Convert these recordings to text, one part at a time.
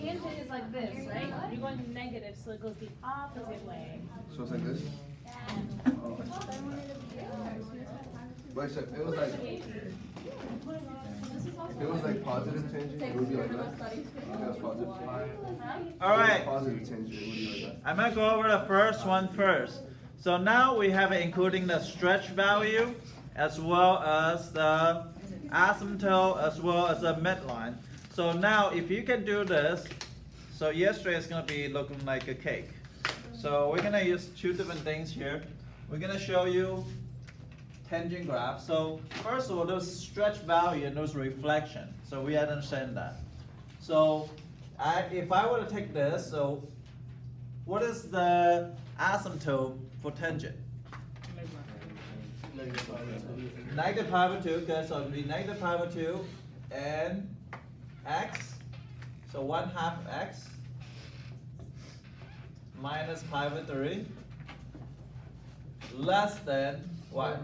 tangent is like this, right? You're going negative, so it goes the opposite way. So it's like this? Oh. Wait, so it was like, if it was like positive tangent, it would be like that. It was positive. All right. Positive tangent, it would be like that. I'm gonna go over the first one first. So now we have it including the stretch value as well as the asymptote as well as the midline. So now if you can do this, so yesterday is gonna be looking like a cake. So we're gonna use two different things here. We're gonna show you tangent graph. So first of all, those stretch value and those reflection. So we understand that. So if I were to take this, so what is the asymptote for tangent? Negative pi over 2, okay, so it would be negative pi over 2 and x, so 1/2 x minus pi over 3 less than what?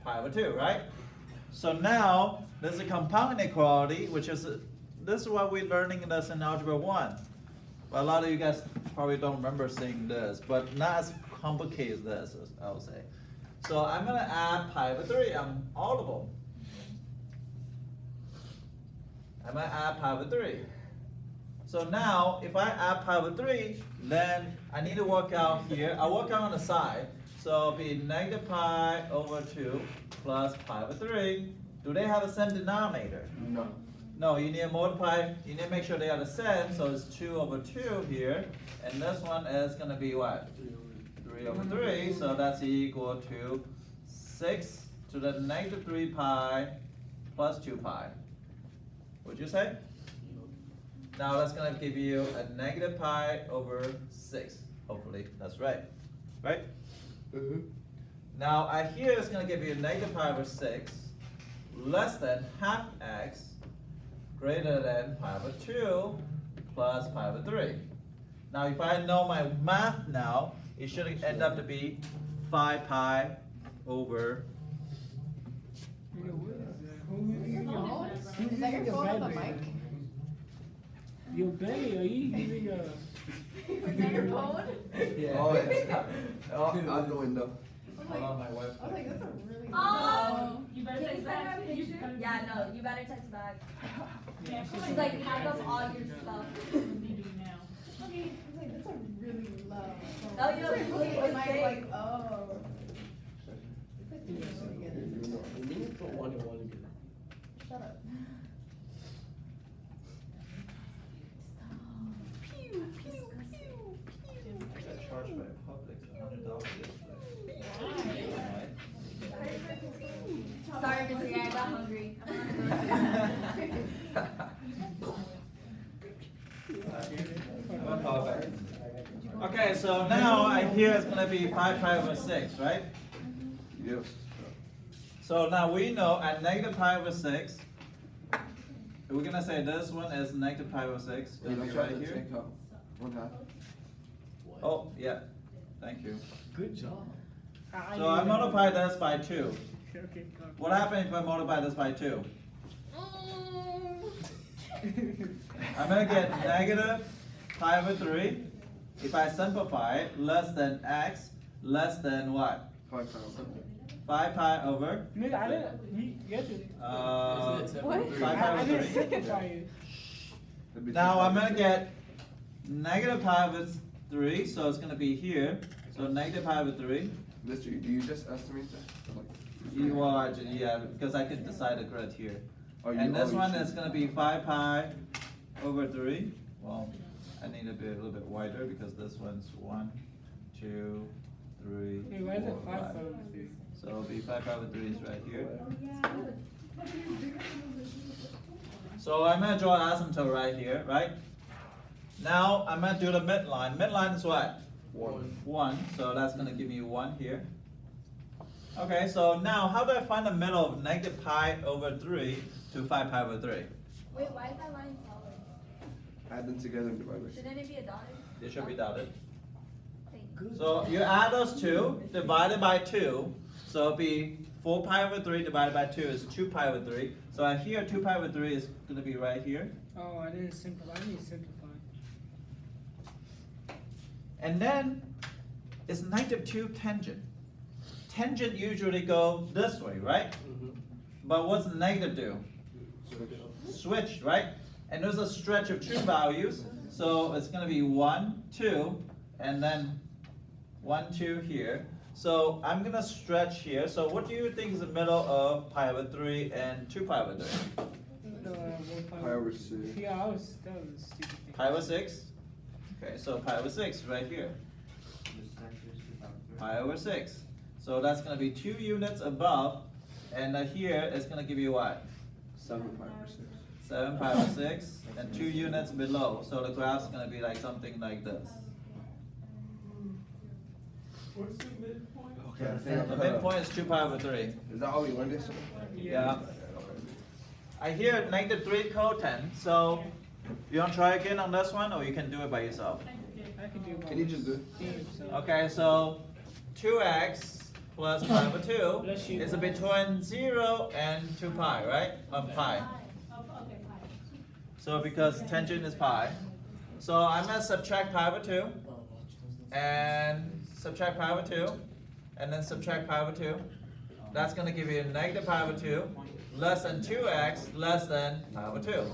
Pi over 2, right? So now there's a compound inequality, which is this is what we're learning in this in algebra 1. But a lot of you guys probably don't remember seeing this, but not as complicated as this, I would say. So I'm gonna add pi over 3. I'm audible. I'm gonna add pi over 3. So now, if I add pi over 3, then I need to work out here. I'll work out on the side. So it'll be negative pi over 2 plus pi over 3. Do they have the same denominator? No. No, you need to multiply, you need to make sure they are the same, so it's 2 over 2 here, and this one is going to be what? 3 over 3, so that's equal to 6 to the negative 3 pi plus 2 pi. Would you say? Now that's going to give you a negative pi over 6, hopefully, that's right, right? Now I here is going to give you negative pi over 6 less than half x greater than pi over 2 plus pi over 3. Now if I know my math now, it should end up to be 5 pi over. Is that your phone on the mic? Your belly, are you using a... Is that your phone? Yeah. Oh, it's out the window. Hold on, my wife. I was like, that's a really Oh, you better Can text you back. send me a picture? Yeah, no, you better text back. Yeah, She's like, pack up all your stuff. now. Okay, I was like, that's a really low phone. No, you don't It's believe like, the like, thing. like, oh. It's like really good. Shut up. I got charged by Publix $100 yesterday. Sorry, Mr. Guy, I got hungry. I'm gonna call back. Okay, so now I hear it's gonna be 5 pi over 6, right? Yes. So now we know at negative pi over 6, we're gonna say this one is negative pi over 6. It's gonna be right here. Take out 1/2. Oh, yeah. Thank you. Good job. So I multiply this by 2. Okay, What happens if I multiply this by 2? I'm gonna get negative pi over 3. If I simplify it, less than x, less than what? 5 pounds. 5 pi over Nigga, I didn't. You get it. What? 5 pi I over didn't 3. simplify it. Now I'm gonna get negative pi over 3, so it's gonna be here. So negative pi over 3. Mister, do you just estimate that? Like, Yeah, because I could decide a grid here. oh, you And this always one choose- is gonna be 5 pi over 3. Well, I need to be a little bit wider because this one's 1, 2, 3, Hey, why is it 4, 5 5. over 6? So it'll be 5 pi over 3 is right here. So I'm gonna draw an asymptote right here, right? Now I'm gonna do the midline. Midline is what? 1. So that's gonna give me 1 here. Okay, so now how do I find the middle of negative pi over 3 to 5 pi over 3? Wait, why is that line solid? Add them together and divide by 6. Shouldn't it be a dotted? It should be dotted. Thank So you add those two, divided by 2. So it'll be 4 pi over 3 divided by 2 is 2 pi over 3. So I here 2 pi over 3 is gonna be right here. Oh, I didn't simplify. I need to simplify. And then it's -2 tangent. Tangent usually go this way, right? But what's the negative do? Switch, right? And there's a stretch of two values, so it's going to be 1, 2, and then 1, 2 here. So I'm going to stretch here. So what do you think is the middle of pi over 3 and 2 pi over 3? Pi over 6. Yeah, that was a stupid thing. Pi over 6? Okay, so pi over 6 right here. Pi over 6. So that's going to be 2 units above, and here it's going to give you what? 7 pi over 6. 7 pi over 6, and 2 units below. So the graph's going to be like something like this. What's the midpoint? Okay, I think The I've midpoint is 2 pi over 3. Is that all you wanted? Yeah. I hear -3 cotangent, so you want to try again on this one, or you can do it by yourself? I can do it. Can you just do it? Okay, so 2x plus pi over 2 Bless you. is between 0 and 2 pi, right? Of pi. Oh, okay, pi. So because tangent is pi. So I'm going to subtract pi over 2, and subtract pi over 2, and then subtract pi over 2. That's going to give you negative pi over 2, less than 2x, less than pi over 2.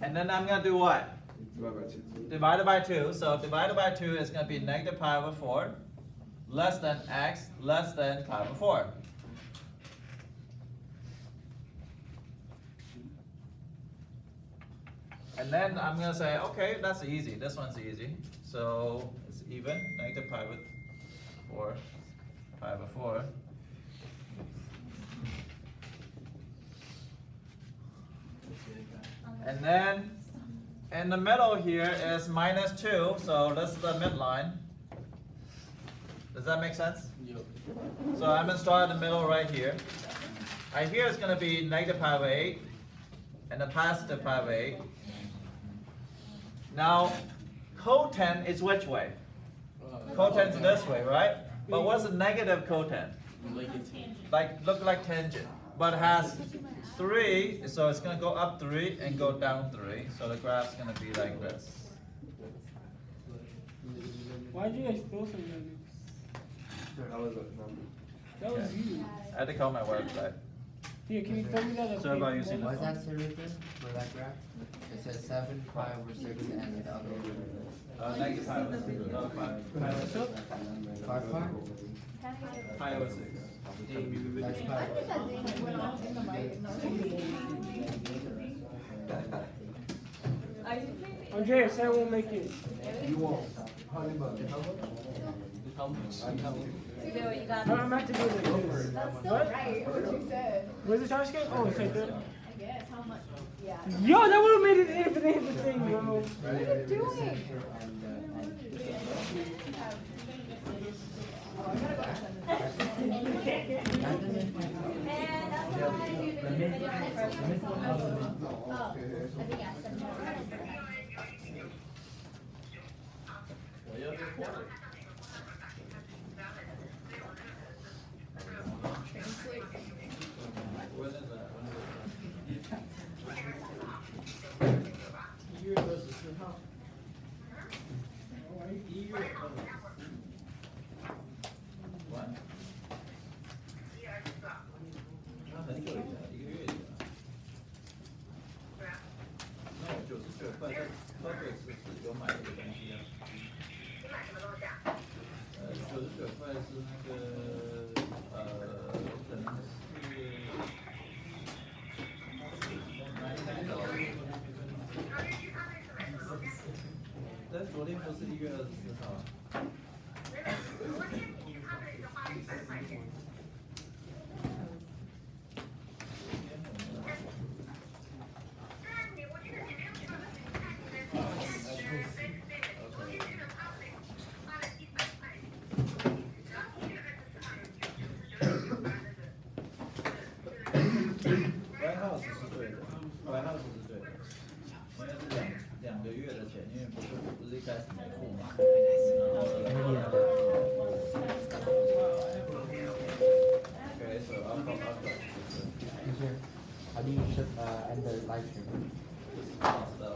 And then I'm going to do what? Divide by 2. Divided by 2. So divided by 2 is going to be negative pi over 4, less than x, less than pi over 4. And then I'm going to say, okay, that's easy. This one's easy. So it's even, negative pi over 4, pi over 4. And then in the middle here is -2, so this is the midline. Does that make sense? So I'm going to start in the middle right here. Right here is going to be negative pi over 8 and a positive pi over 8. Now, cotangent is which way? Cotangent is this way, right? But what's a negative cotangent? Like, look like tangent, but has 3, so it's going to go up 3 and go down 3. So the graph's going to be like this. Why'd you guys throw some numbers? That was a number. That was you. I had to call my website. Here, can you throw me that? Sorry about using What's that written for that graph? It says 7 pi over 6 and the other one. Negative pi over 6. No, pi over 6. 5 pi? Pi over 6. That's pi. I think that thing went off in the mic. No. Andreas, I won't make it. You want honey butter? How much? You do what you got. I'm about to do this. That's still What? right, what you said. Where's the charge scale? Oh, it's right there. I guess, how much? Yeah. Yo, that would have made it infinite thing, bro. What are you doing? Oh, I gotta go send it. And that's why I do the video on the first one. Oh, I think I said more. how do you end the live stream? Press the